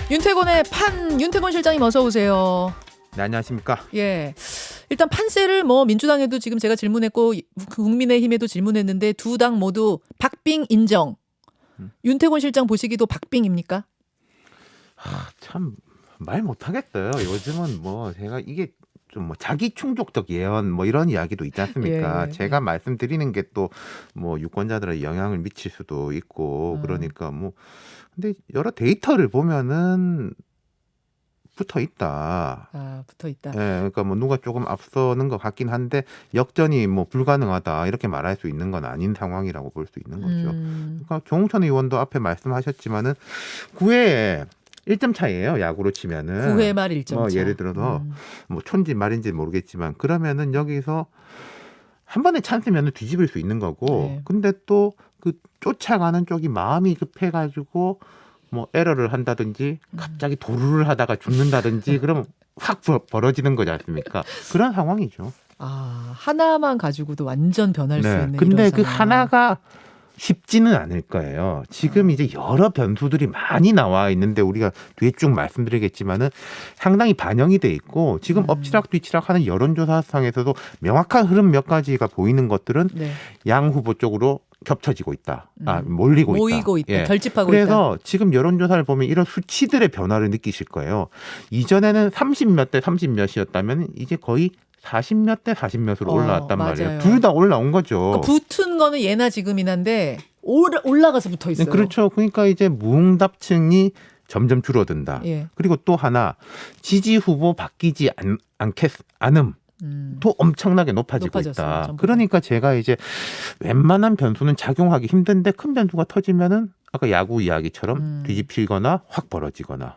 윤태곤의 윤태곤 실장님 어서 오세요. 네, 안녕하십니까. 예. 일단 판세를 민주당에도 지금 제가 질문했고 국민의힘에도 질문했는데 두 당 모두 박빙 인정. 윤태곤 실장 보시기도 박빙입니까? 참 말 못하겠어요. 요즘은 제가 이게 좀 자기 충족적 예언 이런 이야기도 있지 않습니까? 예, 제가 말씀드리는 게 또 유권자들의 영향을 미칠 수도 있고 그러니까 근데 여러 데이터를 보면은 붙어 있다. 붙어 있다. 예, 그러니까 누가 조금 앞서는 것 같긴 한데 역전이 불가능하다 이렇게 말할 수 있는 건 아닌 상황이라고 볼 수 있는 거죠. 그러니까 조홍천 의원도 앞에 말씀하셨지만은 9회에 1점 차이예요. 야구로 치면은 9회 말 1점 차. 예를 들어서 촌지 말인지 모르겠지만 그러면은 여기서 한 번에 찬스면은 뒤집을 수 있는 거고 네. 근데 또 그 쫓아가는 쪽이 마음이 급해가지고 에러를 한다든지 갑자기 도루를 하다가 죽는다든지 그러면 확 벌어지는 거지 않습니까? 그런 상황이죠. 하나만 가지고도 완전 변할 수 있는 근데 이런 그 상황. 하나가 쉽지는 않을 거예요. 지금 이제 여러 변수들이 많이 나와 있는데 우리가 뒤에 쭉 말씀드리겠지만은 상당히 반영이 돼 있고 지금 엎치락 뒤치락 하는 여론조사상에서도 명확한 흐름 몇 가지가 보이는 것들은 네. 양 후보 쪽으로 겹쳐지고 있다. 모이고 있다. 예. 결집하고 그래서 있다. 지금 여론조사를 보면 이런 수치들의 변화를 느끼실 거예요. 이전에는 30몇 대 30몇이었다면 이제 거의 40몇 대 40몇으로 올라왔단 말이에요. 둘 다 올라온 거죠. 그러니까 붙은 거는 예나 지금이난데 올라가서 붙어 있어요. 네, 그렇죠. 그러니까 이제 무응답층이 점점 줄어든다. 예. 그리고 또 하나 지지 후보 바뀌지 않음. 또 엄청나게 높아지고 있다. 전부. 그러니까 제가 이제 웬만한 변수는 작용하기 힘든데 큰 변수가 터지면은 아까 야구 이야기처럼 뒤집히거나 확 벌어지거나.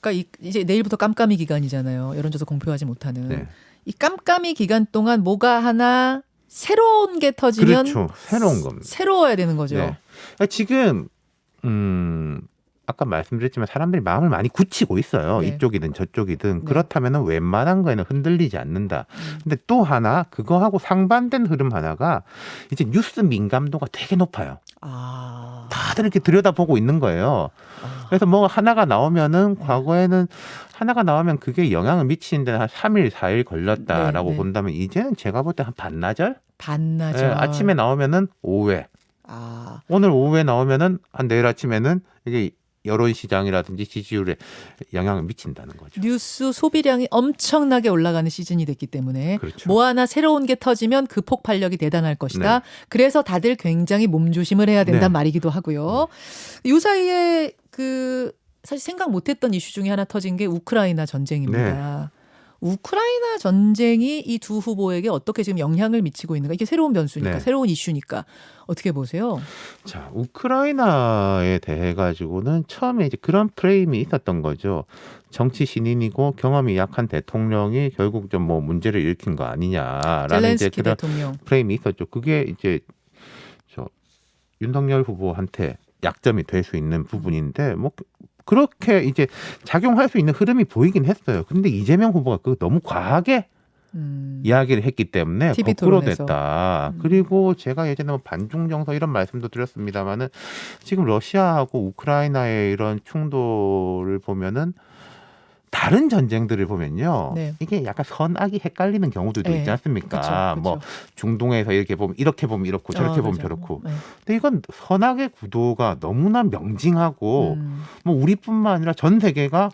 그러니까 이제 내일부터 깜깜이 기간이잖아요. 여론조사 공표하지 못하는. 네. 이 깜깜이 기간 동안 뭐가 하나 새로운 게 터지면 그렇죠. 새로운 겁니다. 새로워야 되는 거죠. 네. 지금 아까 말씀드렸지만 사람들이 마음을 많이 굳히고 있어요. 네. 이쪽이든 저쪽이든. 네. 그렇다면 웬만한 거에는 흔들리지 않는다. 근데 또 하나 그거하고 상반된 흐름 하나가 이제 뉴스 민감도가 되게 높아요. 다들 이렇게 들여다보고 있는 거예요. 그래서 하나가 나오면은 과거에는 하나가 나오면 그게 영향을 미치는 데는 한 3일, 4일 걸렸다라고 본다면 이제는 제가 볼 때 한 반나절? 반나절. 예, 아침에 나오면은 오후에. 오늘 오후에 나오면은 한 내일 아침에는 이게 여론 시장이라든지 지지율에 영향을 미친다는 거죠. 뉴스 소비량이 엄청나게 올라가는 시즌이 됐기 때문에 그렇죠. 뭐 하나 새로운 게 터지면 그 폭발력이 대단할 것이다. 그래서 다들 굉장히 몸조심을 해야 된다는 말이기도 하고요. 이 사이에 사실 생각 못했던 이슈 중에 하나 터진 게 우크라이나 전쟁입니다. 우크라이나 전쟁이 이 두 후보에게 어떻게 지금 영향을 미치고 있는가? 이게 새로운 변수니까, 새로운 이슈니까 어떻게 보세요? 자, 우크라이나에 대해 가지고는 처음에 이제 그런 프레임이 있었던 거죠. 정치 신인이고 경험이 약한 대통령이 결국 좀 문제를 일으킨 거 아니냐라는 이제 그런 대통령. 프레임이 있었죠. 그게 이제 윤석열 후보한테 약점이 될 수 있는 부분인데 그렇게 이제 작용할 수 있는 흐름이 보이긴 했어요. 근데 이재명 후보가 그거 너무 과하게 이야기를 했기 때문에 TV 거꾸로 토론에서. 됐다. 그리고 제가 예전에 반중 정서 이런 말씀도 드렸습니다만은 지금 러시아하고 우크라이나의 이런 충돌을 보면은 다른 전쟁들을 보면요. 이게 약간 선악이 헷갈리는 경우들도 있지 않습니까? 그쵸. 중동에서 이렇게 보면 이렇고 저렇게 보면 저렇고. 근데 이건 선악의 구도가 너무나 명징하고 우리뿐만 아니라 전 세계가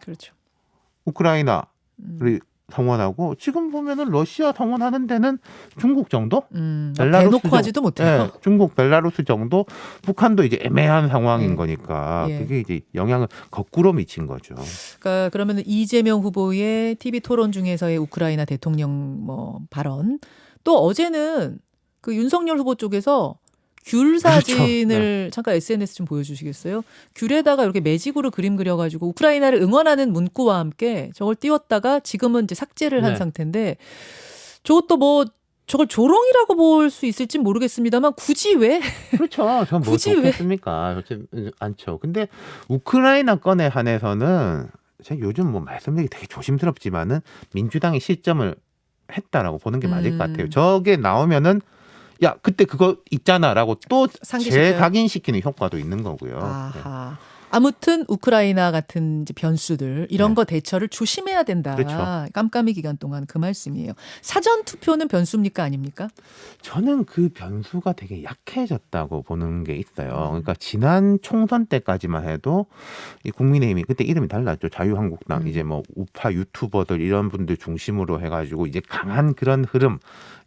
우크라이나를 성원하고 지금 보면은 러시아 성원하는 데는 중국 정도? 대놓고 하지도 못해요. 중국, 벨라루스 정도? 북한도 이제 애매한 상황인 거니까 그게 이제 영향을 거꾸로 미친 거죠. 그러니까 그러면 이재명 후보의 TV 토론 중에서의 우크라이나 대통령 발언 또 어제는 그 윤석열 후보 쪽에서 귤 사진을 잠깐 SNS 좀 보여주시겠어요? 귤에다가 이렇게 매직으로 그림 그려가지고 우크라이나를 응원하는 문구와 함께 저걸 띄웠다가 지금은 이제 삭제를 한 상태인데 저것도 저걸 조롱이라고 볼 수 있을지 모르겠습니다만 굳이 왜? 그렇죠. 전 굳이 좋겠습니까? 그렇지 않죠. 근데 우크라이나 건에 한해서는 제가 요즘 말씀드리기 되게 조심스럽지만은 민주당이 실점을 했다라고 보는 게 맞을 것 같아요. 저게 나오면은 야 그때 그거 있잖아라고 또 재각인시키는 효과도 있는 거고요. 아무튼 우크라이나 같은 이제 변수들 이런 네. 거 대처를 조심해야 된다. 그렇죠. 깜깜이 기간 동안 그 말씀이에요. 사전 투표는 변수입니까 아닙니까? 저는 그 변수가 되게 약해졌다고 보는 게 있어요. 그러니까 지난 총선 때까지만 해도 이 국민의힘이 그때 이름이 달랐죠. 자유한국당 이제 뭐 우파 유튜버들 이런 분들 중심으로 해가지고 이제 강한 그런 흐름,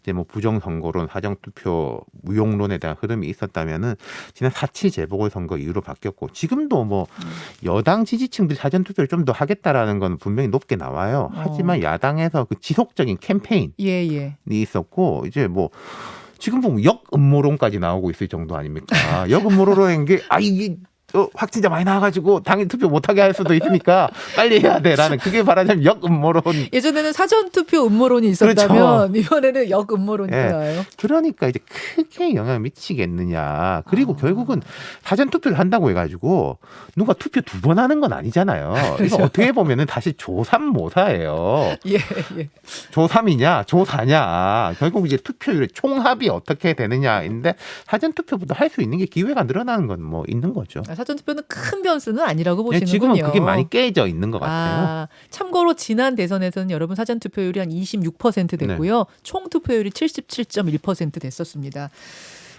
이제 뭐 부정선거론, 사전투표, 무용론에 대한 흐름이 있었다면은 지난 4.7 재보궐선거 이후로 바뀌었고 지금도 뭐 여당 지지층들이 사전투표를 좀 더 하겠다라는 건 분명히 높게 나와요. 하지만 야당에서 그 지속적인 캠페인이 있었고 이제 뭐 지금 보면 역음모론까지 나오고 있을 정도 아닙니까? 역음모론인 게 이게 확진자 많이 나와가지고 당일 투표 못하게 할 수도 있으니까 빨리 해야 돼라는 그게 말하자면 역음모론. 예전에는 사전투표 음모론이 있었다면 그렇죠. 이번에는 역음모론이 나와요. 그러니까 이제 크게 영향을 미치겠느냐. 그리고 결국은 사전투표를 한다고 해가지고 누가 투표 2번 하는 건 아니잖아요. 그래서 그렇죠. 어떻게 보면은 다시 조삼모사예요. 예. 조3이냐 조4냐. 결국 이제 투표율의 총합이 어떻게 되느냐인데 사전투표보다 할 수 있는 게 기회가 늘어나는 건 뭐 있는 거죠. 사전투표는 큰 변수는 아니라고 보시는군요. 지금은 그게 많이 깨져 있는 것 같아요. 참고로 지난 대선에서는 여러분 사전투표율이 한 26% 됐고요. 네. 총 투표율이 77.1% 됐었습니다.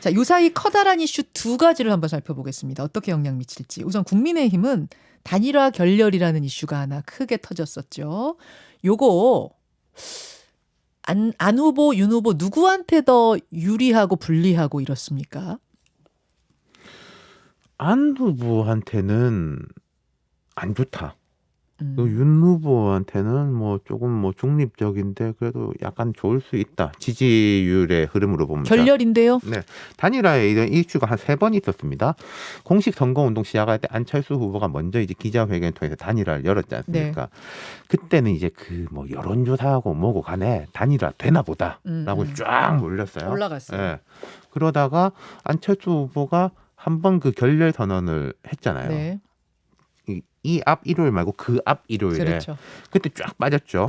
자, 요사이 커다란 이슈 2가지를 한번 살펴보겠습니다. 어떻게 영향 미칠지. 우선 국민의힘은 단일화 결렬이라는 이슈가 하나 크게 터졌었죠. 요거 안 후보, 윤 후보 누구한테 더 유리하고 불리하고 이렇습니까? 안 후보한테는 안 좋다. 윤 후보한테는 뭐 조금 뭐 중립적인데 그래도 약간 좋을 수 있다. 지지율의 흐름으로 보면. 결렬인데요? 네. 단일화에 이런 이슈가 한 3번 있었습니다. 공식 선거운동 시작할 때 안철수 후보가 먼저 이제 기자회견을 통해서 단일화를 열었지 않습니까? 네. 그때는 이제 그 뭐 여론조사하고 뭐고 간에 단일화 되나 보다라고 쫙 몰렸어요. 올라갔어요. 네. 그러다가 안철수 후보가 한번 그 결렬 선언을 했잖아요. 네. 이 앞 일요일 말고 그 앞 일요일에. 그렇죠. 그때 쫙 빠졌죠.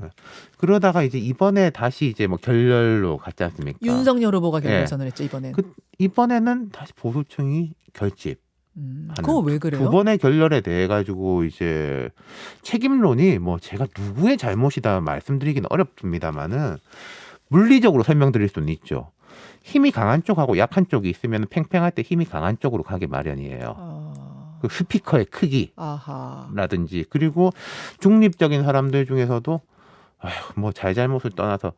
네. 그러다가 이제 이번에 다시 이제 뭐 결렬로 갔지 않습니까? 윤석열 후보가 결렬 선언했죠, 이번에는. 이번에는 다시 보수층이 결집. 그거 왜 그래요? 2번의 결렬에 대해 가지고 이제 책임론이 뭐 제가 누구의 잘못이다 말씀드리기는 어렵습니다만은 물리적으로 설명드릴 수는 있죠. 힘이 강한 쪽하고 약한 쪽이 있으면 팽팽할 때 힘이 강한 쪽으로 가게 마련이에요. 그 스피커의 크기라든지 그리고 중립적인 사람들 중에서도 뭐 잘잘못을 떠나서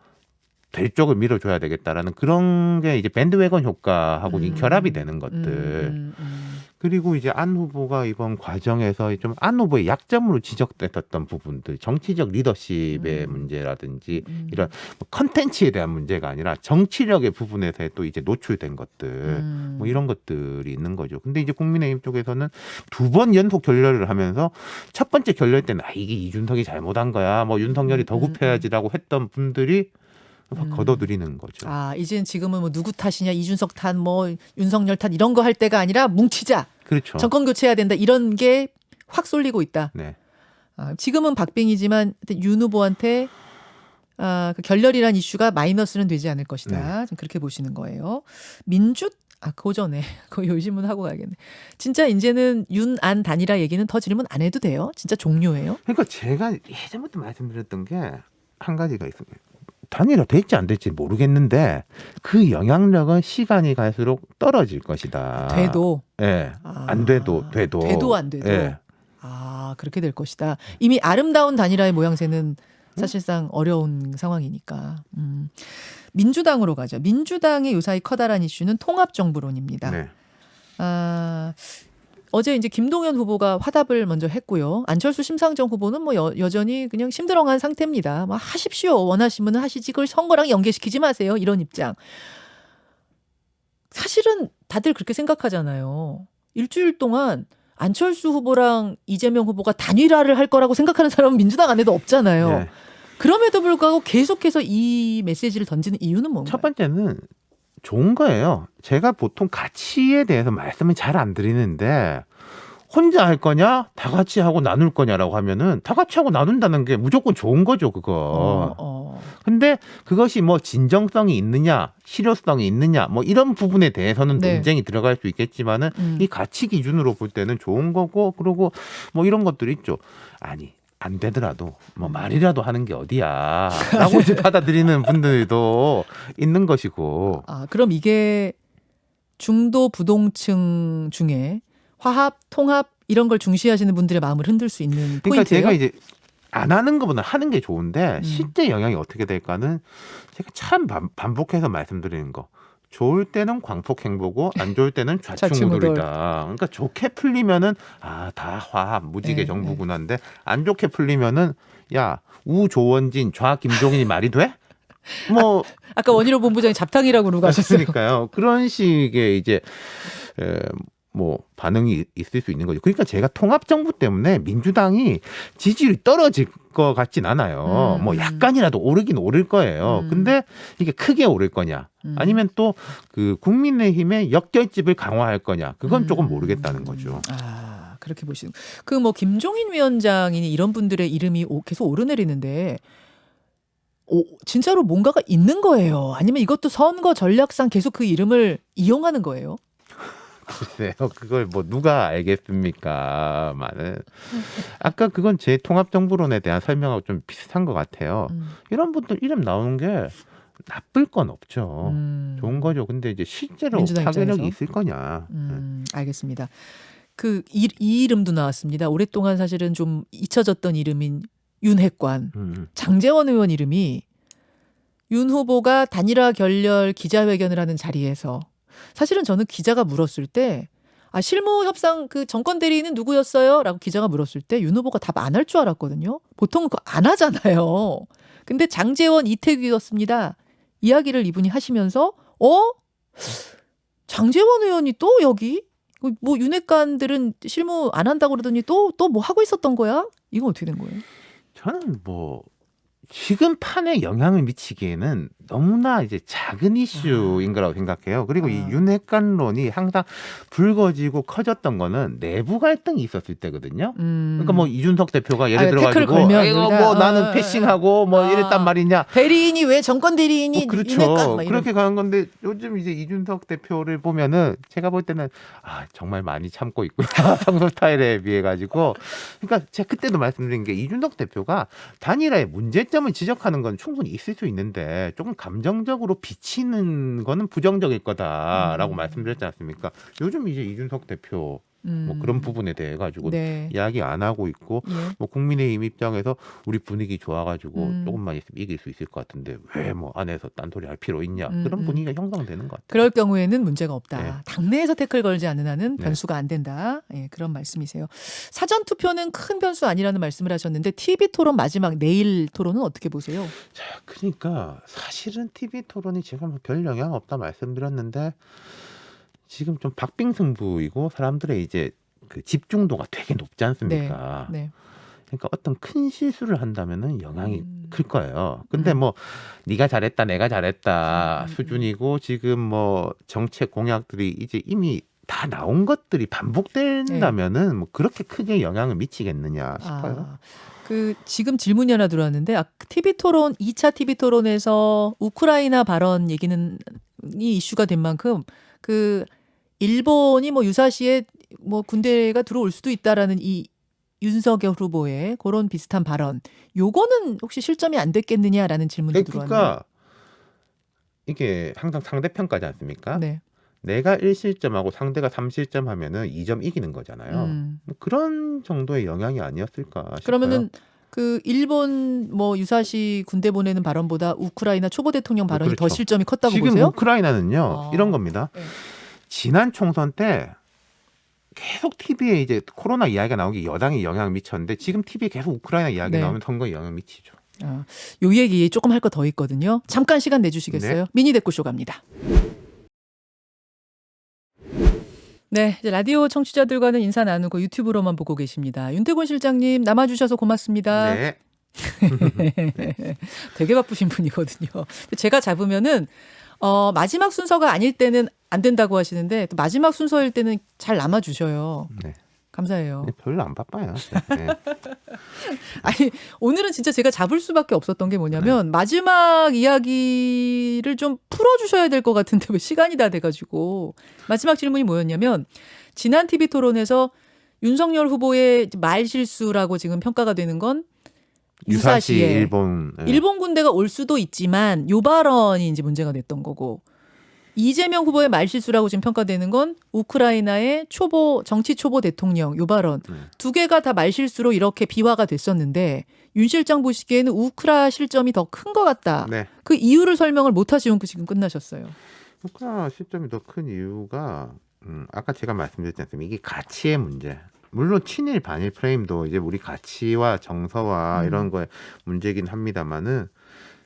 될 쪽을 밀어줘야 되겠다라는 그런 게 이제 밴드웨건 효과하고 결합이 되는 것들. 그리고 이제 안 후보가 이번 과정에서 좀 안 후보의 약점으로 지적됐었던 부분들, 정치적 리더십의 문제라든지 이런 컨텐츠에 대한 문제가 아니라 정치력의 부분에서 또 이제 노출된 것들, 뭐 이런 것들이 있는 거죠. 근데 이제 국민의힘 쪽에서는 2번 연속 결렬을 하면서 첫 번째 결렬 때는 이게 이준석이 잘못한 거야, 뭐 윤석열이 더 굽혀야지라고 했던 분들이 걷어들이는 거죠. 이제는 지금은 뭐 누구 탓이냐, 이준석 탓, 뭐 윤석열 탓 이런 거 할 때가 아니라 뭉치자. 그렇죠. 정권 교체해야 된다. 이런 게 확 쏠리고 있다. 네. 지금은 박빙이지만 윤 후보한테 그 결렬이란 이슈가 마이너스는 되지 않을 것이다. 네. 좀 그렇게 보시는 거예요. 그 전에 그 요즘은 하고 가야겠네. 진짜 이제는 윤안 단일화 얘기는 더 질문 안 해도 돼요? 진짜 종료예요? 그러니까 제가 예전부터 말씀드렸던 게 한 가지가 있습니다. 단일화 될지 안 될지 모르겠는데 그 영향력은 시간이 갈수록 떨어질 것이다. 돼도? 네. 안 돼도. 돼도 안 돼도? 네. 그렇게 될 것이다. 이미 아름다운 단일화의 모양새는 사실상 어려운 상황이니까. 민주당으로 가죠. 민주당의 요사이 커다란 이슈는 통합정부론입니다. 네. 어제 이제 김동연 후보가 화답을 먼저 했고요. 안철수 심상정 후보는 뭐 여전히 그냥 심드렁한 상태입니다. 뭐 하십시오. 원하시면 하시지. 그걸 선거랑 연계시키지 마세요. 이런 입장. 사실은 다들 그렇게 생각하잖아요. 일주일 동안 안철수 후보랑 이재명 후보가 단일화를 할 거라고 생각하는 사람은 민주당 안에도 없잖아요. 네. 그럼에도 불구하고 계속해서 이 메시지를 던지는 이유는 뭔가요? 첫 번째는 좋은 거예요. 제가 보통 가치에 대해서 말씀을 잘 안 드리는데 혼자 할 거냐, 다 같이 하고 나눌 거냐라고 하면은 다 같이 하고 나눈다는 게 무조건 좋은 거죠, 그거. 근데 그것이 뭐 진정성이 있느냐, 실효성이 있느냐, 뭐 이런 부분에 대해서는 네. 논쟁이 들어갈 수 있겠지만은 이 가치 기준으로 볼 때는 좋은 거고, 그리고 뭐 이런 것들이 있죠. 아니, 안 되더라도 뭐 말이라도 하는 게 어디야라고 받아들이는 분들도 있는 것이고. 그럼 이게 중도 부동층 중에 화합, 통합 이런 걸 중시하시는 분들의 마음을 흔들 수 있는 그러니까 포인트예요. 제가 이제 안 하는 것보다 하는 게 좋은데 실제 영향이 어떻게 될까는 제가 참 반복해서 말씀드리는 거. 좋을 때는 광폭행보고 안 좋을 때는 좌충우돌이다. 그러니까 좋게 풀리면은 다 화합 무지개 정부군한데 안 좋게 풀리면은 야 우조원진 좌김종인이 말이 돼? 뭐 아까 원희룡 본부장이 잡탕이라고 누가 하셨어요. 그러니까요. 그런 식의 이제 뭐 반응이 있을 수 있는 거죠. 그러니까 제가 통합정부 때문에 민주당이 지지율이 떨어질 것 같진 않아요. 뭐 약간이라도 오르긴 오를 거예요. 근데 이게 크게 오를 거냐 아니면 또 그 국민의힘의 역결집을 강화할 거냐 그건 조금 모르겠다는 거죠. 그렇게 보시는. 그 뭐 김종인 위원장이니 이런 분들의 이름이 계속 오르내리는데 진짜로 뭔가가 있는 거예요? 아니면 이것도 선거 전략상 계속 그 이름을 이용하는 거예요? 글쎄요, 그걸 뭐 누가 알겠습니까?만은 아까 그건 제 통합정부론에 대한 설명하고 좀 비슷한 것 같아요. 이런 분들 이름 나오는 게 나쁠 건 없죠. 좋은 거죠. 근데 이제 실제로 파괴력이 있을 거냐. 알겠습니다. 이 이름도 나왔습니다. 오랫동안 사실은 좀 잊혀졌던 이름인 윤핵관, 장제원 의원 이름이 윤 후보가 단일화 결렬 기자회견을 하는 자리에서 사실은 저는 기자가 물었을 때 실무 협상 그 정권 대리인은 누구였어요? 라고 기자가 물었을 때 윤 후보가 답 안 할 줄 알았거든요. 보통은 그거 안 하잖아요. 근데 장제원 이태규였습니다. 이야기를 이분이 하시면서 장제원 의원이 또 여기? 뭐 윤핵관들은 실무 안 한다고 그러더니 또 뭐 하고 있었던 거야? 이건 어떻게 된 거예요? 저는 뭐 지금 판에 영향을 미치기에는 너무나 이제 작은 이슈인 거라고 생각해요. 그리고 이 윤핵관론이 항상 불거지고 커졌던 거는 내부 갈등이 있었을 때거든요. 그러니까 뭐 이준석 대표가 예를 들어가지고 이거 뭐 나는 패싱하고 뭐 이랬단 말이냐. 대리인이 왜 정권 대리인이 그렇죠. 윤핵관 그렇게 가는 건데 요즘 이제 이준석 대표를 보면은 제가 볼 때는 정말 많이 참고 있구나. 평소 스타일에 비해 가지고. 그러니까 제가 그때도 말씀드린 게 이준석 대표가 단일화의 문제점을 지적하는 건 충분히 있을 수 있는데 조금 감정적으로 비치는 거는 부정적일 거다라고 말씀드렸지 않습니까? 요즘 이제 이준석 대표 뭐 그런 부분에 대해 가지고 이야기 안 하고 있고 뭐 국민의힘 입장에서 우리 분위기 좋아가지고 조금만 있으면 이길 수 있을 것 같은데 왜 뭐 안에서 딴소리 할 필요 있냐 그런 분위기가 형성되는 것 같아요. 그럴 경우에는 문제가 없다. 당내에서 태클 걸지 않는 한은 변수가 안 된다. 그런 말씀이세요. 사전 투표는 큰 변수 아니라는 말씀을 하셨는데 TV 토론 마지막 내일 토론은 어떻게 보세요? 자, 그러니까 사실은 TV 토론이 제가 뭐 별 영향 없다 말씀드렸는데. 지금 좀 박빙승부이고 사람들의 이제 그 집중도가 되게 높지 않습니까? 그러니까 어떤 큰 실수를 한다면은 영향이 클 거예요. 근데 뭐 네가 잘했다, 내가 잘했다 수준이고 지금 뭐 정책 공약들이 이제 이미 다 나온 것들이 반복된다면은 뭐 그렇게 크게 영향을 미치겠느냐 싶어요. 지금 질문이 하나 들어왔는데 TV 토론 2차 TV 토론에서 우크라이나 발언 얘기는 이 이슈가 된 만큼 일본이 뭐 유사시에 뭐 군대가 들어올 수도 있다라는 이 윤석열 후보의 그런 비슷한 발언, 요거는 혹시 실점이 안 됐겠느냐라는 질문도 들어왔네요. 그러니까 이게 항상 상대평가지 않습니까? 내가 1실점하고 상대가 3실점 하면은 2점 이기는 거잖아요. 뭐 그런 정도의 영향이 아니었을까 싶어요. 그러면은 일본 뭐 유사시 군대 보내는 발언보다 우크라이나 초보 대통령 발언이 더 실점이 컸다고 지금 보세요? 우크라이나는요 이런 겁니다. 지난 총선 때 계속 TV에 이제 코로나 이야기가 나온 게 여당에 영향을 미쳤는데 지금 TV에 계속 우크라이나 이야기 나오면 선거에 영향을 미치죠. 요 얘기 조금 할 거 더 있거든요. 잠깐 시간 내주시겠어요? 미니 댓글쇼 갑니다. 이제 라디오 청취자들과는 인사 나누고 유튜브로만 보고 계십니다. 윤태곤 실장님 남아주셔서 고맙습니다. 네. 되게 바쁘신 분이거든요. 제가 잡으면은 마지막 순서가 아닐 때는 안 된다고 하시는데 또 마지막 순서일 때는 잘 남아주셔요. 감사해요. 별로 안 바빠요. 네. 아니 오늘은 진짜 제가 잡을 수밖에 없었던 게 뭐냐면 마지막 이야기를 좀 풀어주셔야 될 것 같은데 왜 시간이 다 돼가지고 마지막 질문이 뭐였냐면 지난 TV 토론에서 윤석열 후보의 말 실수라고 지금 평가가 되는 건 유사시 유사시에 일본 군대가 올 수도 있지만 요 발언이 이제 문제가 됐던 거고 이재명 후보의 말 실수라고 지금 평가되는 건 우크라이나의 정치 초보 대통령 요 발언 두 개가 다 말 실수로 이렇게 비화가 됐었는데 윤 실장 보시기에는 우크라 실점이 더 큰 것 같다. 네. 그 이유를 설명을 못 하시고 지금 끝나셨어요. 우크라이나 시점이 더 큰 이유가 아까 제가 말씀드렸지 않습니까? 이게 가치의 문제. 물론 친일 반일 프레임도 이제 우리 가치와 정서와 이런 거에 문제긴 합니다만은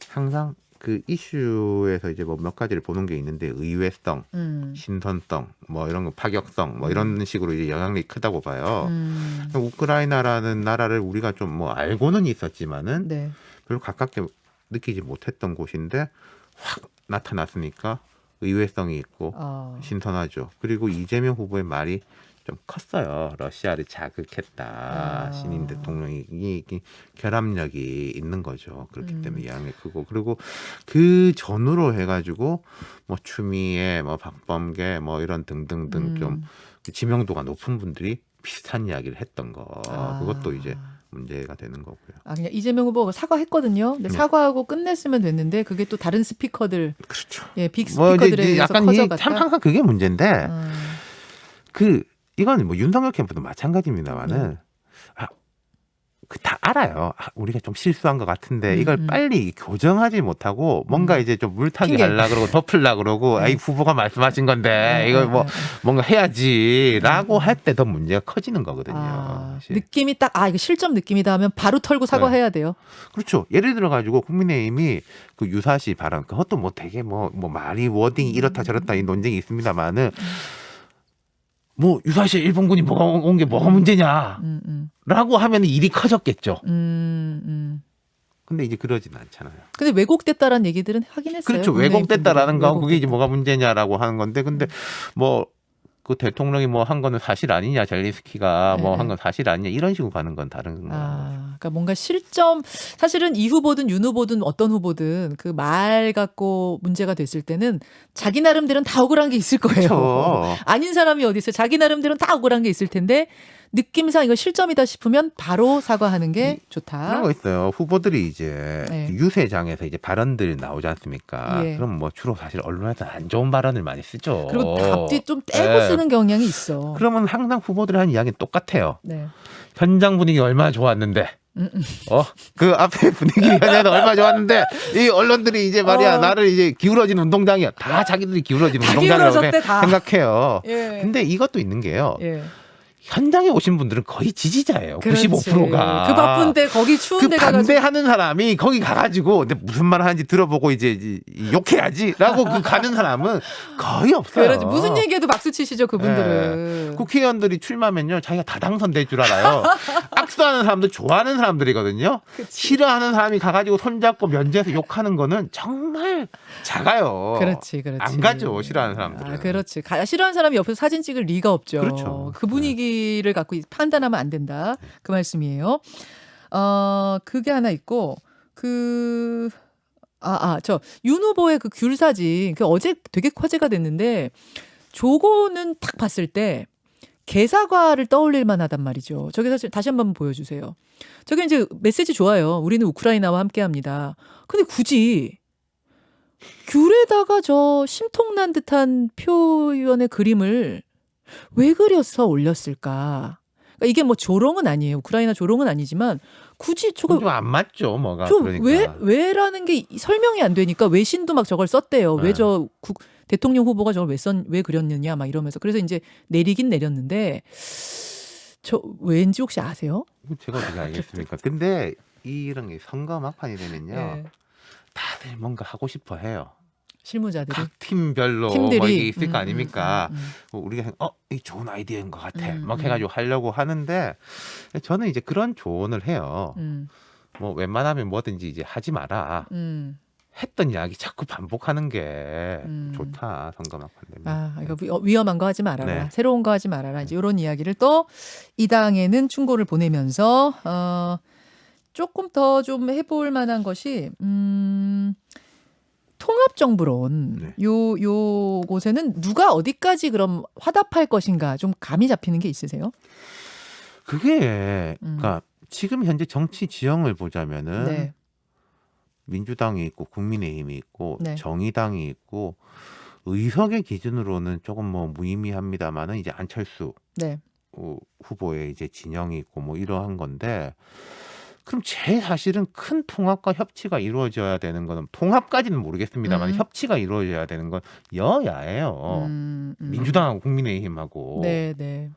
항상 그 이슈에서 이제 뭐 몇 가지를 보는 게 있는데 의외성, 신선성, 뭐 이런 거 파격성, 뭐 이런 식으로 이제 영향력이 크다고 봐요. 우크라이나라는 나라를 우리가 좀 뭐 알고는 있었지만은 네. 별로 가깝게 느끼지 못했던 곳인데 확 나타났으니까 의외성이 있고 신선하죠. 그리고 이재명 후보의 말이 좀 컸어요. 러시아를 자극했다. 신임 대통령이 이 결합력이 있는 거죠. 그렇기 때문에 영향이 크고 그리고 그 전후로 해가지고 뭐 추미애, 뭐 박범계, 뭐 이런 등등등 좀 지명도가 높은 분들이 비슷한 이야기를 했던 거. 그것도 이제 문제가 되는 거고요. 그냥 이재명 후보가 사과했거든요. 근데 사과하고 끝냈으면 됐는데 그게 또 다른 스피커들, 그렇죠. 예, 빅 스피커들에 의해서 약간 커져갔다. 참 항상 그게 문제인데 이건 뭐 윤석열 캠프도 마찬가지입니다만은 다 알아요. 우리가 좀 실수한 것 같은데 이걸 빨리 교정하지 못하고 뭔가 이제 좀 물타기 하려 그러고 덮으려 그러고 이 후보가 말씀하신 건데 이걸 뭐 뭔가 해야지라고 할 때 더 문제가 커지는 거거든요. 느낌이 딱 이거 실점 느낌이다 하면 바로 털고 사과해야 돼요. 그렇죠. 예를 들어 가지고 국민의힘이 그 유사시 발언 그것도 뭐 되게 뭐 말이 워딩이 이렇다 저렇다 이 논쟁이 있습니다만은 뭐 유사시에 일본군이 온 게 뭐가 문제냐 라고 하면 일이 커졌겠죠. 근데 이제 그러진 않잖아요. 근데 왜곡됐다라는 얘기들은 하긴 했어요. 그렇죠. 왜곡됐다라는 거 그게 이제 뭐가 문제냐라고 하는 건데 근데 뭐 그 대통령이 뭐 한 거는 사실 아니냐 젤린스키가 뭐 한 건 사실 아니냐 이런 식으로 가는 건 다른 거. 그러니까 뭔가 실점 사실은 이 후보든 윤 후보든 어떤 후보든 그 말 갖고 문제가 됐을 때는 자기 나름대로는 다 억울한 게 있을 거예요. 그렇죠. 아닌 사람이 어디 있어요. 자기 나름대로는 다 억울한 게 있을 텐데 느낌상 이거 실점이다 싶으면 바로 사과하는 게 좋다. 그런 거 있어요. 후보들이 이제 유세장에서 이제 발언들 나오지 않습니까? 그럼 뭐 주로 사실 언론에서 안 좋은 발언을 많이 쓰죠. 그리고 앞뒤 좀 떼고 쓰는 경향이 있어. 그러면 항상 후보들이 하는 이야기는 똑같아요. 현장 분위기 얼마나 좋았는데. 그 앞에 분위기 현장에서 얼마나 좋았는데 이 언론들이 이제 말이야 나를 이제 기울어진 운동장이야. 다 자기들이 기울어진 운동장이라고 생각해요. 근데 이것도 있는 게요. 현장에 오신 분들은 거의 지지자예요. 그렇지. 95%가. 그 바쁜데 거기 추운데 가가지고. 반대하는 사람이 거기 가가지고 근데 무슨 말 하는지 들어보고 이제 욕해야지라고 가는 사람은 거의 없어요. 그렇지. 무슨 얘기해도 박수 치시죠 그분들은. 국회의원들이 출마하면요 자기가 다 당선될 줄 알아요. 악수하는 사람들 좋아하는 사람들이거든요. 그치. 싫어하는 사람이 가가지고 손잡고 면제해서 욕하는 거는 정말 작아요. 그렇지. 안 가죠 싫어하는 사람들은. 그렇지. 싫어하는 사람이 옆에서 사진 찍을 리가 없죠. 그렇죠. 그 분위기를 갖고 판단하면 안 된다. 그 말씀이에요. 그게 하나 있고 저 윤 후보의 그 귤 사진 그 어제 되게 화제가 됐는데 저거는 딱 봤을 때 개사과를 떠올릴 만하단 말이죠. 저게 사실 다시 한번 보여주세요. 저게 이제 메시지 좋아요. 우리는 우크라이나와 함께합니다. 근데 굳이 귤에다가 저 심통난 듯한 표현의 그림을 왜 그려서 올렸을까? 그러니까 이게 뭐 조롱은 아니에요. 우크라이나 조롱은 아니지만 굳이 저거 좀 안 맞죠, 뭐가. 좀 그러니까. 왜라는 게 설명이 안 되니까 외신도 막 저걸 썼대요. 왜 저 대통령 후보가 저걸 왜 그렸느냐 막 이러면서 그래서 이제 내리긴 내렸는데 저 왠지 혹시 아세요? 제가 어떻게 알겠습니까? 근데 이런 게 선거 막판이 되면요, 다들 뭔가 하고 싶어 해요. 실무자들이 각 팀별로 팀들이 뭐 이게 있을 거 아닙니까? 뭐 우리가 이 좋은 아이디어인 것 같아. 막 해가지고 하려고 하는데 저는 이제 그런 조언을 해요. 뭐 웬만하면 뭐든지 이제 하지 마라. 했던 이야기 자꾸 반복하는 게 좋다. 선거 막판 되면. 아, 이거 위험한 거 하지 말아라. 네. 새로운 거 하지 말아라. 이제 이런 이야기를 또 이 당에는 충고를 보내면서 조금 더 좀 해볼 만한 것이 통합정부론 네. 요곳에는 누가 어디까지 그럼 화답할 것인가 좀 감이 잡히는 게 있으세요? 그게 그러니까 지금 현재 정치 지형을 보자면은 네. 민주당이 있고 국민의힘이 있고 네. 정의당이 있고 의석의 기준으로는 조금 뭐 무의미합니다만은 이제 안철수 네. 후보의 이제 진영이 있고 뭐 이러한 건데 그럼 제일 사실은 큰 통합과 협치가 이루어져야 되는 거는 통합까지는 모르겠습니다만 협치가 이루어져야 되는 건 여야예요. 민주당하고 국민의힘하고. 네, 네.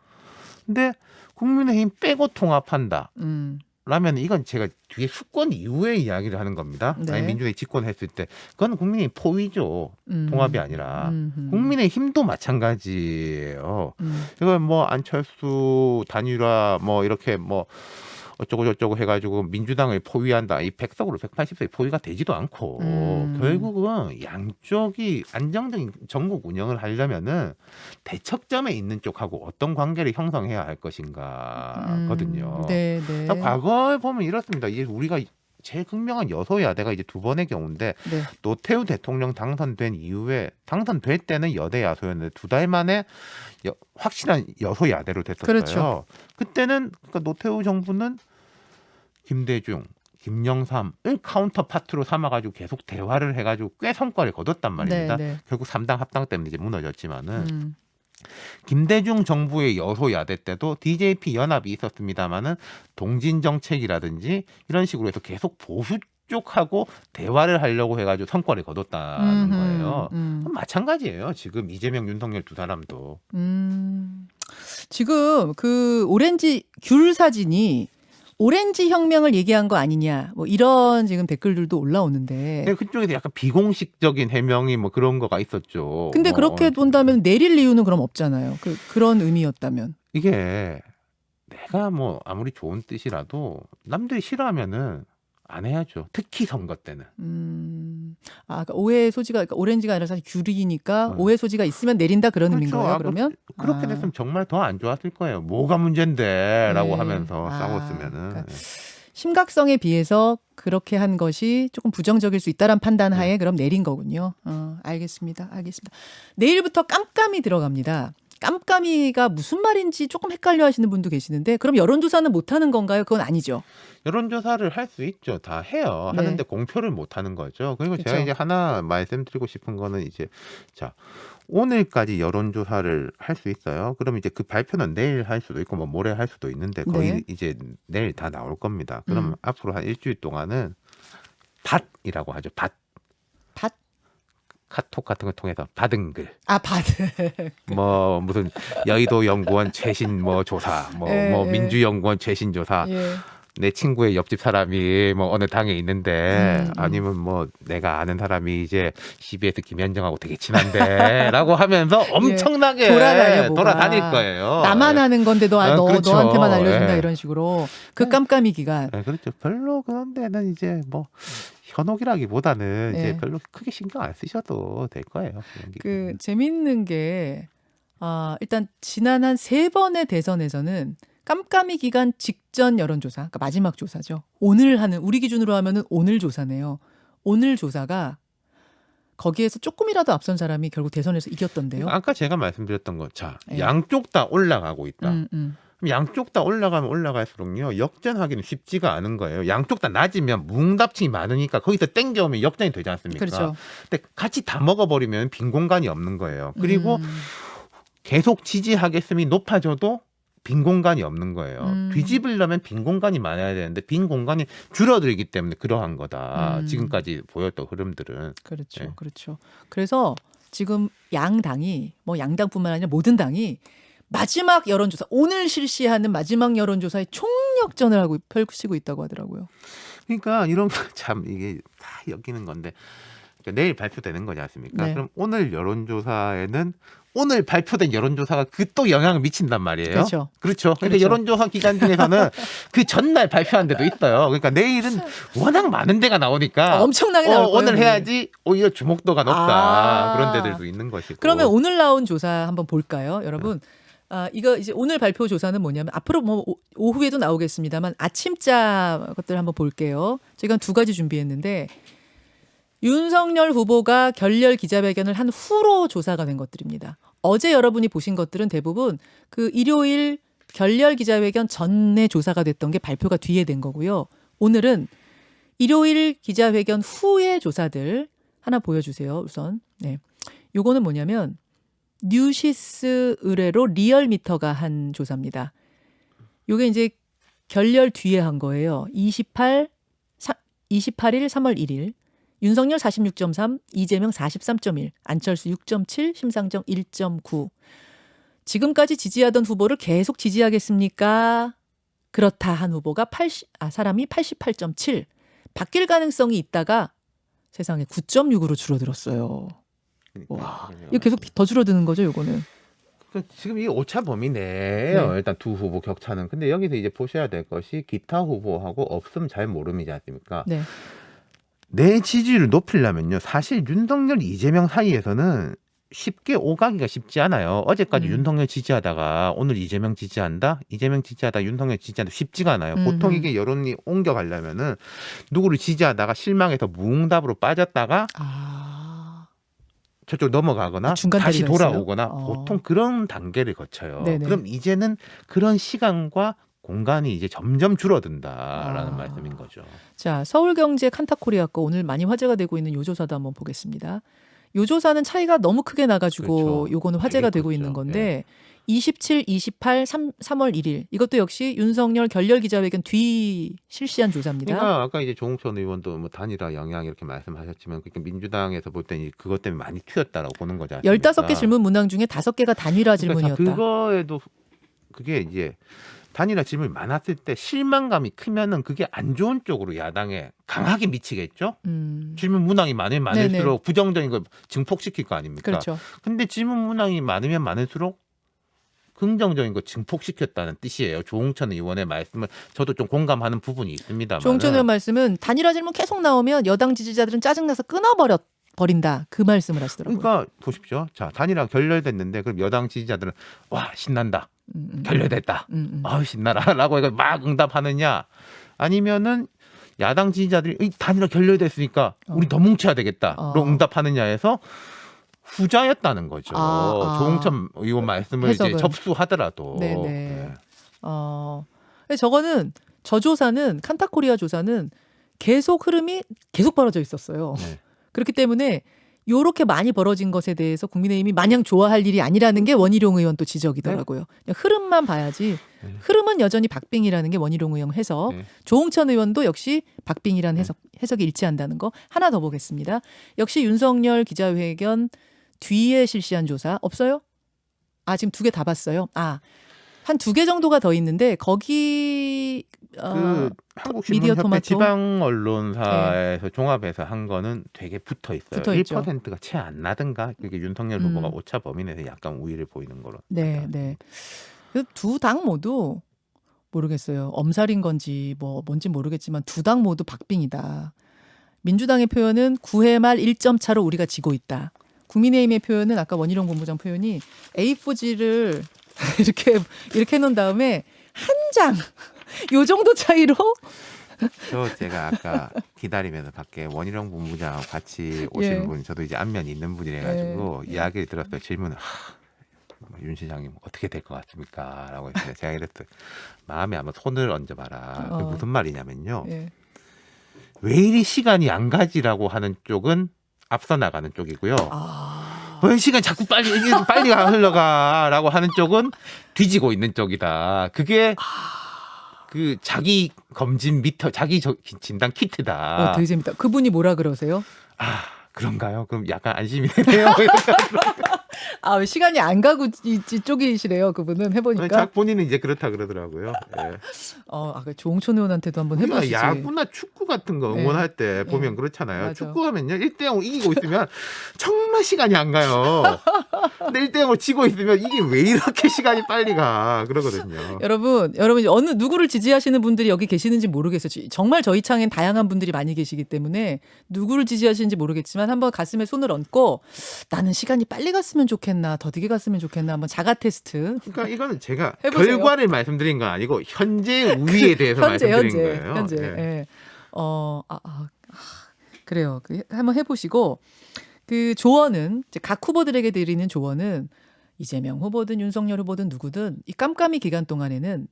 근데 국민의힘 빼고 통합한다. 라면 이건 제가 뒤에 수권 이후에 이야기를 하는 겁니다. 네. 아니 민주당이 집권했을 때 그건 국민의힘 포위죠. 통합이 아니라 국민의힘도 마찬가지예요. 이건 뭐 안철수 단일화 뭐 이렇게 뭐 어쩌고 저쩌고 해가지고 민주당을 포위한다. 이 100석으로 180석이 포위가 되지도 않고 결국은 양쪽이 안정적인 전국 운영을 하려면은 대척점에 있는 쪽하고 어떤 관계를 형성해야 할 것인가거든요. 네, 네. 과거에 보면 이렇습니다. 이게 우리가 제일 극명한 여소야대가 이제 두 번의 경우인데 네. 노태우 대통령 당선된 이후에 당선될 때는 여대 야소였는데 두 달 만에 확실한 여소야대로 됐었어요. 그렇죠. 그때는 그러니까 노태우 정부는 김대중, 김영삼을 카운터 파트로 삼아가지고 계속 대화를 해가지고 꽤 성과를 거뒀단 말입니다. 네, 네. 결국 3당 합당 때문에 이제 무너졌지만은 김대중 정부의 여소야대 때도 DJP 연합이 있었습니다만은 동진 정책이라든지 이런 식으로 해서 계속 보수 쪽하고 대화를 하려고 해가지고 성과를 거뒀다는 거예요. 마찬가지예요. 지금 이재명, 윤석열 두 사람도. 지금 그 오렌지 귤 사진이 오렌지 혁명을 얘기한 거 아니냐 뭐 이런 지금 댓글들도 올라오는데 근데 그쪽에서 약간 비공식적인 해명이 뭐 그런 거가 있었죠. 근데 그렇게 본다면 내릴 이유는 그럼 없잖아요. 그런 의미였다면 이게 내가 뭐 아무리 좋은 뜻이라도 남들이 싫어하면은 안 해야죠. 특히 선거 때는. 그러니까 오해의 소지가 그러니까 오렌지가 아니라 사실 귤이니까 오해 소지가 있으면 내린다 그런 의미인 거예요. 그러면 그렇게 됐으면 정말 더 안 좋았을 거예요. 뭐가 문제인데라고 네. 하면서 싸웠으면은. 그러니까 심각성에 비해서 그렇게 한 것이 조금 부정적일 수 있다란 판단하에 그럼 내린 거군요. 알겠습니다. 알겠습니다. 내일부터 깜깜이 들어갑니다. 깜깜이가 무슨 말인지 조금 헷갈려 하시는 분도 계시는데 그럼 여론조사는 못 하는 건가요? 그건 아니죠. 여론조사를 할 수 있죠. 다 해요. 네. 하는데 공표를 못 하는 거죠. 그리고 그쵸. 제가 이제 하나 말씀드리고 싶은 거는 이제 자 오늘까지 여론조사를 할 수 있어요. 그럼 이제 그 발표는 내일 할 수도 있고 뭐 모레 할 수도 있는데 거의 네. 이제 내일 다 나올 겁니다. 그럼 앞으로 한 일주일 동안은 밭이라고 하죠. 밭. 밭? 카톡 같은 걸 통해서 받은 글. 밭. 뭐 무슨 여의도 연구원 최신 뭐 조사, 뭐 예. 민주연구원 최신 조사. 예. 내 친구의 옆집 사람이 뭐 어느 당에 있는데 아니면 뭐 내가 아는 사람이 이제 CBS 김현정하고 되게 친한데라고 하면서 엄청나게 돌아다닐 거예요. 나만 하는 건데 그렇죠. 너한테만 알려준다 예. 이런 식으로 그 깜깜이 기간. 네, 그렇죠. 별로 그런 데는 이제 뭐 현혹이라기보다는 예. 이제 별로 크게 신경 안 쓰셔도 될 거예요. 그 재밌는 게 일단 지난 한 3번의 대선에서는 깜깜이 기간 직전 여론조사, 그러니까 마지막 조사죠. 오늘 하는 우리 기준으로 하면은 오늘 조사네요. 오늘 조사가 거기에서 조금이라도 앞선 사람이 결국 대선에서 이겼던데요. 아까 제가 말씀드렸던 거, 자 예. 양쪽 다 올라가고 있다. 그럼 양쪽 다 올라가면 올라갈수록요 역전하기는 쉽지가 않은 거예요. 양쪽 다 낮으면 뭉답층이 많으니까 거기서 땡겨오면 역전이 되지 않습니까? 그렇죠. 근데 같이 다 먹어버리면 빈 공간이 없는 거예요. 그리고 계속 지지하겠음이 높아져도 빈 공간이 없는 거예요. 뒤집으려면 빈 공간이 많아야 되는데 빈 공간이 줄어들기 때문에 그러한 거다. 지금까지 보였던 흐름들은. 그렇죠. 네. 그렇죠. 그래서 지금 양당이 뭐 양당뿐만 아니라 모든 당이 마지막 여론조사, 오늘 실시하는 마지막 여론조사에 총력전을 하고 펼치고 있다고 하더라고요. 그러니까 이런 거 참 이게 다 여기는 건데 그러니까 내일 발표되는 거지 않습니까? 네. 그럼 오늘 여론조사에는 오늘 발표된 여론조사가 그 또 영향을 미친단 말이에요. 그렇죠. 그렇죠. 근데 그렇죠. 여론조사 기간 중에서는 그 전날 발표한 데도 있어요. 그러니까 내일은 워낙 많은 데가 나오니까 엄청나게 나올 거예요. 오늘 해야지 오히려 주목도가 높다. 그런 데들도 있는 것이고. 그러면 오늘 나온 조사 한번 볼까요, 여러분? 이거 이제 오늘 발표 조사는 뭐냐면 앞으로 뭐 오후에도 나오겠습니다만 아침자 것들 한번 볼게요. 제가 두 가지 준비했는데 윤석열 후보가 결렬 기자회견을 한 후로 조사가 된 것들입니다. 어제 여러분이 보신 것들은 대부분 그 일요일 결렬 기자회견 전에 조사가 됐던 게 발표가 뒤에 된 거고요. 오늘은 일요일 기자회견 후의 조사들 하나 보여주세요. 우선 네, 요거는 뭐냐면 뉴시스 의뢰로 리얼미터가 한 조사입니다. 요게 이제 결렬 뒤에 한 거예요. 28일 3월 1일 윤석열 46.3, 이재명 43.1, 안철수 6.7, 심상정 1.9. 지금까지 지지하던 후보를 계속 지지하겠습니까? 그렇다 한 후보가 사람이 88.7. 바뀔 가능성이 있다가 세상에 9.6으로 줄어들었어요. 와, 이거 계속 더 줄어드는 거죠, 요거는. 지금 이 오차 범위 내에요. 네. 일단 두 후보 격차는. 근데 여기서 이제 보셔야 될 것이 기타 후보하고 없음 잘 모름이지 않습니까? 네. 내 지지율을 높이려면요. 사실 윤석열, 이재명 사이에서는 쉽게 오가기가 쉽지 않아요. 어제까지 윤석열 지지하다가 오늘 이재명 지지한다? 이재명 지지하다 윤석열 지지한다? 쉽지가 않아요. 보통 이게 여론이 옮겨가려면은 누구를 지지하다가 실망해서 무응답으로 빠졌다가 저쪽 넘어가거나 다시 돌아오거나 보통 그런 단계를 거쳐요. 네네. 그럼 이제는 그런 시간과 공간이 이제 점점 줄어든다라는 말씀인 거죠. 자, 서울경제 칸타코리아 거 오늘 많이 화제가 되고 있는 요 조사도 한번 보겠습니다. 요 조사는 차이가 너무 크게 나가지고 그렇죠. 요거는 화제가 되고 그렇죠. 있는 건데 27, 28, 3월 1일 이것도 역시 윤석열 결렬 기자회견 뒤 실시한 조사입니다. 그러니까 아까 이제 조홍천 의원도 뭐 단일화 영향 이렇게 말씀하셨지만 그러니까 민주당에서 볼 때는 그것 때문에 많이 튀었다라고 보는 거지 않습니까? 15개 질문 문항 중에 5개가 단일화 질문이었다. 그거에도 그게 이제 단일화 질문이 많았을 때 실망감이 크면은 그게 안 좋은 쪽으로 야당에 강하게 미치겠죠. 질문 문항이 많으면 많을수록 네네. 부정적인 걸 증폭시킬 거 아닙니까? 그렇죠. 근데 질문 문항이 많으면 많을수록 긍정적인 거 증폭시켰다는 뜻이에요. 조홍천 의원의 말씀을 저도 좀 공감하는 부분이 있습니다만. 조홍천 의원 말씀은 단일화 질문 계속 나오면 여당 지지자들은 짜증나서 끊어버린다. 그 말씀을 하시더라고요. 그러니까 보십시오. 자, 단일화 결렬됐는데 그럼 여당 지지자들은 와 신난다. 결렬됐다. 아우 신나라라고 해서 막 응답하느냐 아니면은 야당 지지자들이 단일화 결렬됐으니까 우리 더 뭉쳐야 되겠다로 응답하느냐 해서 후자였다는 거죠. 조홍천 의원 말씀을 이제 접수하더라도. 네네. 네. 저거는 저 조사는 칸타코리아 조사는 계속 흐름이 계속 벌어져 있었어요. 네. 그렇기 때문에 요렇게 많이 벌어진 것에 대해서 국민의힘이 마냥 좋아할 일이 아니라는 게 원희룡 의원 또 지적이더라고요. 그냥 흐름만 봐야지. 흐름은 여전히 박빙이라는 게 원희룡 의원 해석. 조홍천 의원도 역시 박빙이라는 해석이 일치한다는 거. 하나 더 보겠습니다. 역시 윤석열 기자회견 뒤에 실시한 조사 없어요? 지금 2개 다 봤어요. 한 2개 정도가 더 있는데 거기 한국신문협회 지방 언론사에서 종합해서 한 거는 되게 붙어 있어요. 1%가 채 안 나든가 그게 윤석열 후보가 오차 범위 내에서 약간 우위를 보이는 거로. 네. 두 당 모두 모르겠어요. 엄살인 건지 뭔지 모르겠지만 두 당 모두 박빙이다. 민주당의 표현은 9회 말 1점 차로 우리가 지고 있다. 국민의힘의 표현은 아까 원희룡 본부장 표현이 A4지를 이렇게 해놓은 다음에 한 장 요 정도 차이로 제가 아까 기다리면서 밖에 원희룡 본부장하고 같이 오신 분 저도 이제 안면이 있는 분이라 가지고 이야기를 들었어요. 질문을 윤 시장님 어떻게 될 것 같습니까? 라고 했는데 제가 이랬어요. 마음에 한번 손을 얹어봐라. 그게 무슨 말이냐면요. 왜 이리 시간이 안 가지라고 하는 쪽은 앞서 나가는 쪽이고요. 왜 시간 자꾸 빨리 흘러가라고 하는 쪽은 뒤지고 있는 쪽이다. 그게 그 자기 검진 미터, 자기 진단 키트다. 되게 재밌다. 그분이 뭐라 그러세요? 그런가요? 그럼 약간 안심이 되네요. 아, 왜 시간이 안 가고 이쪽이시래요, 그분은 해보니까. 본인은 이제 그렇다 그러더라고요. 예. 그 조홍천 의원한테도 한번 해보시지. 야구나 축구 같은 거 응원할 때 보면 그렇잖아요. 맞아. 축구하면요 1대0 이기고 있으면 정말 시간이 안 가요. 근데 1대0 지고 있으면 이게 왜 이렇게 시간이 빨리 가 그러거든요. 여러분 어느 누구를 지지하시는 분들이 여기 계시는지 모르겠어요. 정말 저희 창엔 다양한 분들이 많이 계시기 때문에 누구를 지지하시는지 모르겠지만 한번 가슴에 손을 얹고 나는 시간이 빨리 갔으면 좋겠나 더디게 갔으면 좋겠나 한번 자가 테스트. 그러니까 이거는 제가 해보세요. 결과를 말씀드린 건 아니고 현재 우위에 대해서 말씀드린 거예요. 현재. 네. 예. 그래요. 한번 해보시고 그 조언은 이제 각 후보들에게 드리는 조언은 이재명 후보든 윤석열 후보든 누구든 이 깜깜이 기간 동안에는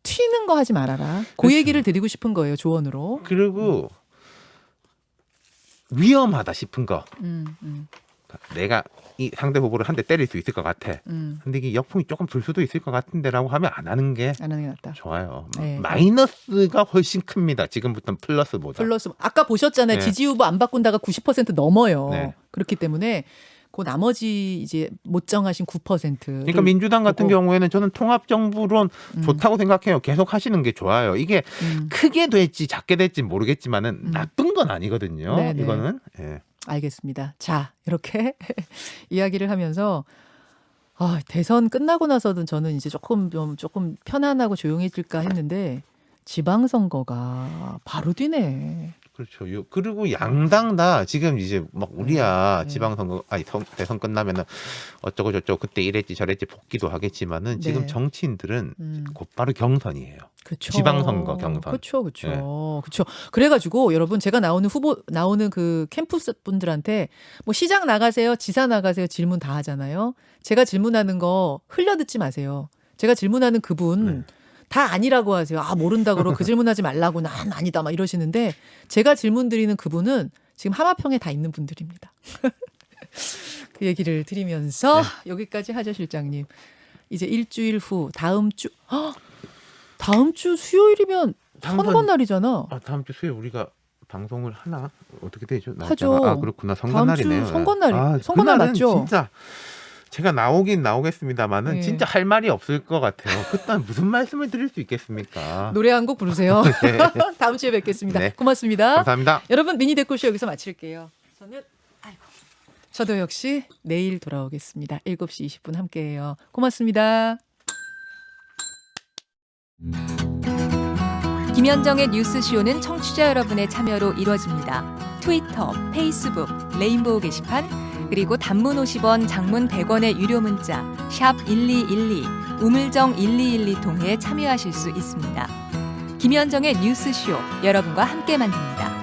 튀는 거 하지 말아라. 그 그렇죠. 얘기를 드리고 싶은 거예요. 조언으로. 그리고 위험하다 싶은 거. 내가 이 상대 후보를 한 대 때릴 수 있을 것 같아. 근데 이게 역풍이 조금 불 수도 있을 것 같은데라고 하면 안 하는 게 낫다. 좋아요. 네. 마이너스가 훨씬 큽니다. 지금부터는 플러스보다. 플러스 아까 보셨잖아요. 네. 지지 후보 안 바꾼다가 90% 넘어요. 네. 그렇기 때문에 그 나머지 이제 못 정하신 9%. 그러니까 민주당 같은 경우에는 저는 통합정부론 좋다고 생각해요. 계속 하시는 게 좋아요. 이게 크게 될지 작게 될지 모르겠지만은 나쁜 건 아니거든요. 네네. 이거는. 예. 알겠습니다. 자, 이렇게 이야기를 하면서 대선 끝나고 나서든 저는 이제 조금 편안하고 조용해질까 했는데 지방선거가 바로 뒤네. 그렇죠. 그리고 양당 다 지금 이제 막 우리야 네. 지방선거 대선 끝나면은 어쩌고 저쩌고 그때 이랬지 저랬지 복귀도 하겠지만은 지금 네. 정치인들은 곧바로 경선이에요. 그쵸. 지방선거 경선. 그렇죠. 네. 그렇죠. 그래가지고 여러분 제가 나오는 그 캠프스 분들한테 뭐 시장 나가세요, 지사 나가세요 질문 다 하잖아요. 제가 질문하는 거 흘려 듣지 마세요. 제가 질문하는 그분 다 아니라고 하세요. 모른다고 그 질문하지 말라고 난 아니다 막 이러시는데 제가 질문 드리는 그분은 지금 하마평에 다 있는 분들입니다. 그 얘기를 드리면서 여기까지 하죠 실장님. 이제 일주일 후 다음 주 수요일이면 선거 날이잖아. 다음 주 수요일 우리가 방송을 하나 어떻게 되죠? 하죠. 그렇구나. 선거 다음 날이네요. 주 선거날. 선거날 그날은 맞죠? 진짜 제가 나오겠습니다만은 네. 진짜 할 말이 없을 것 같아요. 그땐 무슨 말씀을 드릴 수 있겠습니까? 노래 한 곡 부르세요. 네. 다음 주에 뵙겠습니다. 네. 고맙습니다. 감사합니다. 여러분 미니 댓글쇼 여기서 마칠게요. 저도 역시 내일 돌아오겠습니다. 7시 20분 함께해요. 고맙습니다. 김현정의 뉴스쇼는 청취자 여러분의 참여로 이루어집니다. 트위터, 페이스북, 레인보우 게시판, 그리고 단문 50원, 장문 100원의 유료 문자 샵 1212, 우물정 1212 통해 참여하실 수 있습니다. 김현정의 뉴스쇼, 여러분과 함께 만듭니다.